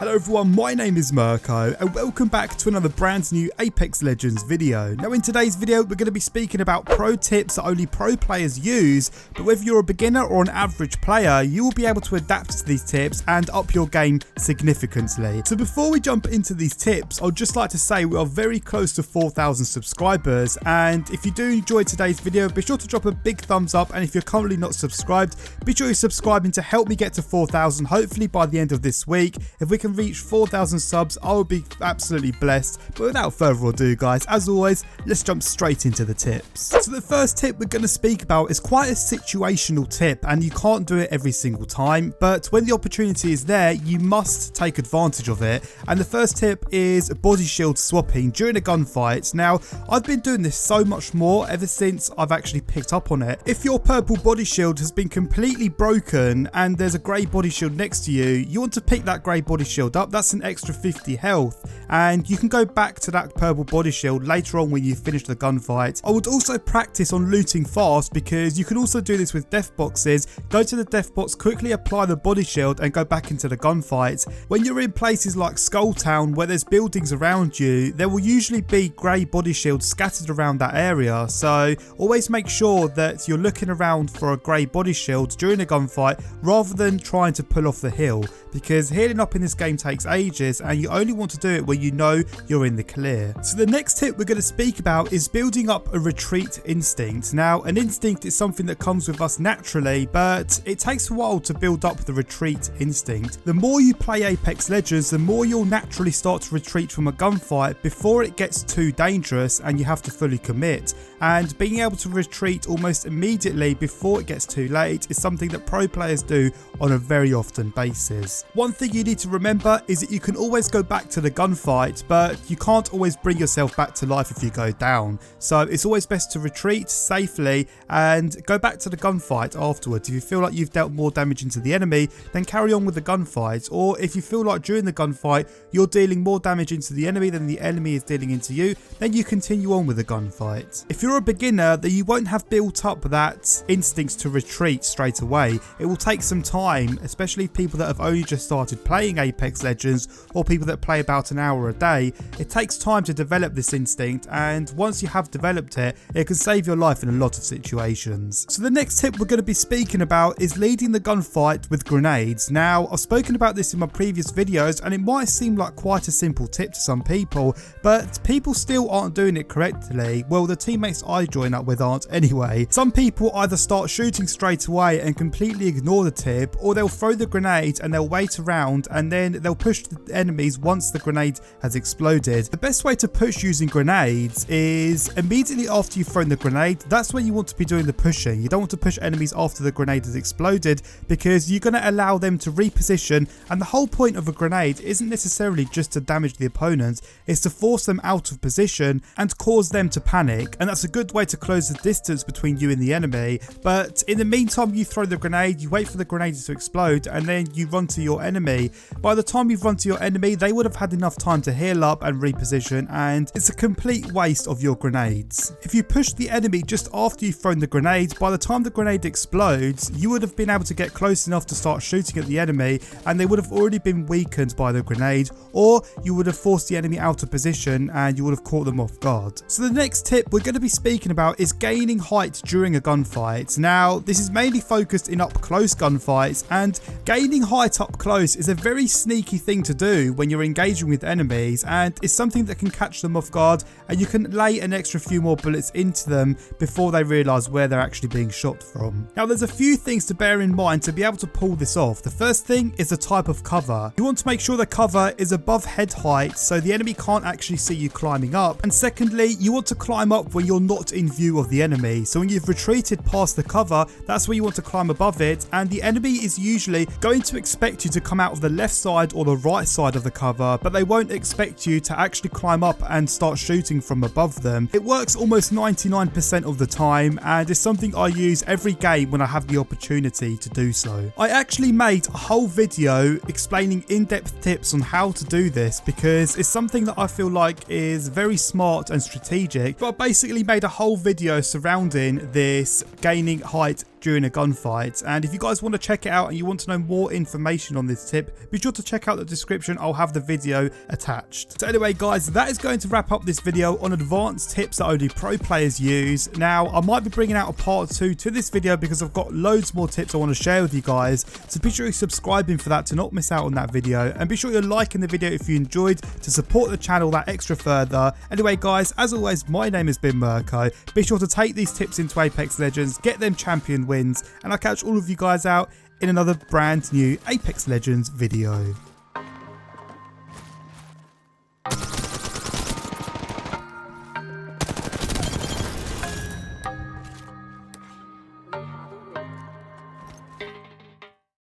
Hello everyone, my name is Mirko and welcome back to another brand new Apex Legends video. Now in today's video we're going to be speaking about pro tips that only pro players use, but whether you're a beginner or an average player, you will be able to adapt to these tips and up your game significantly. So before we jump into these tips, I'd just like to say we are very close to 4,000 subscribers, and if you do enjoy today's video, be sure to drop a big thumbs up, and if you're currently not subscribed, be sure you're subscribing to help me get to 4,000 hopefully by the end of this week. If we can reach 4,000 subs, I will be absolutely blessed. But without further ado guys, as always, let's jump straight into the tips. So the first tip we're going to speak about is quite a situational tip, and you can't do it every single time, but when the opportunity is there, you must take advantage of it. And the first tip is body shield swapping during a gunfight. Now, I've been doing this so much more ever since I've actually picked up on it. If your purple body shield has been completely broken and there's a grey body shield next to you, you want to pick that grey body shield up. That's an extra 50 health, and you can go back to that purple body shield later on when you finish the gunfight. I would also practice on looting fast, because you can also do this with death boxes. Go to the death box, quickly apply the body shield and go back into the gunfight. When you're in places like Skull Town where there's buildings around you, there will usually be grey body shields scattered around that area, so always make sure that you're looking around for a grey body shield during a gunfight rather than trying to pull off the hill, because healing up in this game takes ages and you only want to do it when you know you're in the clear. So the next tip we're going to speak about is building up a retreat instinct. Now, an instinct is something that comes with us naturally, but it takes a while to build up the retreat instinct. The more you play Apex Legends, the more you'll naturally start to retreat from a gunfight before it gets too dangerous and you have to fully commit. And being able to retreat almost immediately before it gets too late is something that pro players do on a very often basis. One thing you need to remember is that you can always go back to the gunfight, but you can't always bring yourself back to life if you go down. So it's always best to retreat safely and go back to the gunfight afterwards. If you feel like you've dealt more damage into the enemy, then carry on with the gunfight. Or if you feel like during the gunfight you're dealing more damage into the enemy than the enemy is dealing into you, then you continue on with the gunfight. If you're a beginner, then you won't have built up that instinct to retreat straight away. It will take some time, especially people that have only just started playing Apex Legends or people that play about an hour a day. It takes time to develop this instinct, and once you have developed it, it can save your life in a lot of situations. So the next tip we're going to be speaking about is leading the gunfight with grenades. Now, I've spoken about this in my previous videos and it might seem like quite a simple tip to some people, but people still aren't doing it correctly. Well, the teammates I join up with aren't anyway. Some people either start shooting straight away and completely ignore the tip, or they'll throw the grenade and they'll wait around and then they'll push the enemies once the grenade has exploded. The best way to push using grenades is immediately after you've thrown the grenade. That's when you want to be doing the pushing. You don't want to push enemies after the grenade has exploded, because you're going to allow them to reposition, and the whole point of a grenade isn't necessarily just to damage the opponent, it's to force them out of position and cause them to panic, and that's a good way to close the distance between you and the enemy. But in the meantime, you throw the grenade, you wait for the grenade to explode, and then you run to your enemy. By the time you've run to your enemy, they would have had enough time to heal up and reposition, and it's a complete waste of your grenades. If you push the enemy just after you've thrown the grenade, by the time the grenade explodes, you would have been able to get close enough to start shooting at the enemy, and they would have already been weakened by the grenade, or you would have forced the enemy out of position and you would have caught them off guard. So the next tip we're going to be speaking about is gaining height during a gunfight. Now, this is mainly focused in up close gunfights, and gaining height up close is a very sneaky thing to do when you're engaging with enemies, and it's something that can catch them off guard, and you can lay an extra few more bullets into them before they realise where they're actually being shot from. Now, there's a few things to bear in mind to be able to pull this off. The first thing is the type of cover. You want to make sure the cover is above head height so the enemy can't actually see you climbing up, and secondly, you want to climb up when you're not in view of the enemy. So when you've retreated past the cover, that's where you want to climb above it, and the enemy is usually going to expect you to come out of the left side or the right side of the cover, but they won't expect you to actually climb up and start shooting from above them. It works almost 99% of the time, and it's something I use every game when I have the opportunity to do so. I actually made a whole video explaining in-depth tips on how to do this, because it's something that I feel like is very smart and strategic, but I basically made a whole video surrounding this gaining height during a gunfight. And if you guys want to check it out and you want to know more information on this tip, be sure to check out the description. I'll have the video attached. So anyway guys, that is going to wrap up this video on advanced tips that only pro players use. Now I might be bringing out a part 2 to this video because I've got loads more tips I want to share with you guys. So be sure you're subscribing for that to not miss out on that video, and be sure you're liking the video if you enjoyed to support the channel that extra further. Anyway guys, as always, my name has been Mirko. Be sure to take these tips into Apex Legends, get them champion wins, and I'll catch all of you guys out in another brand new Apex Legends video.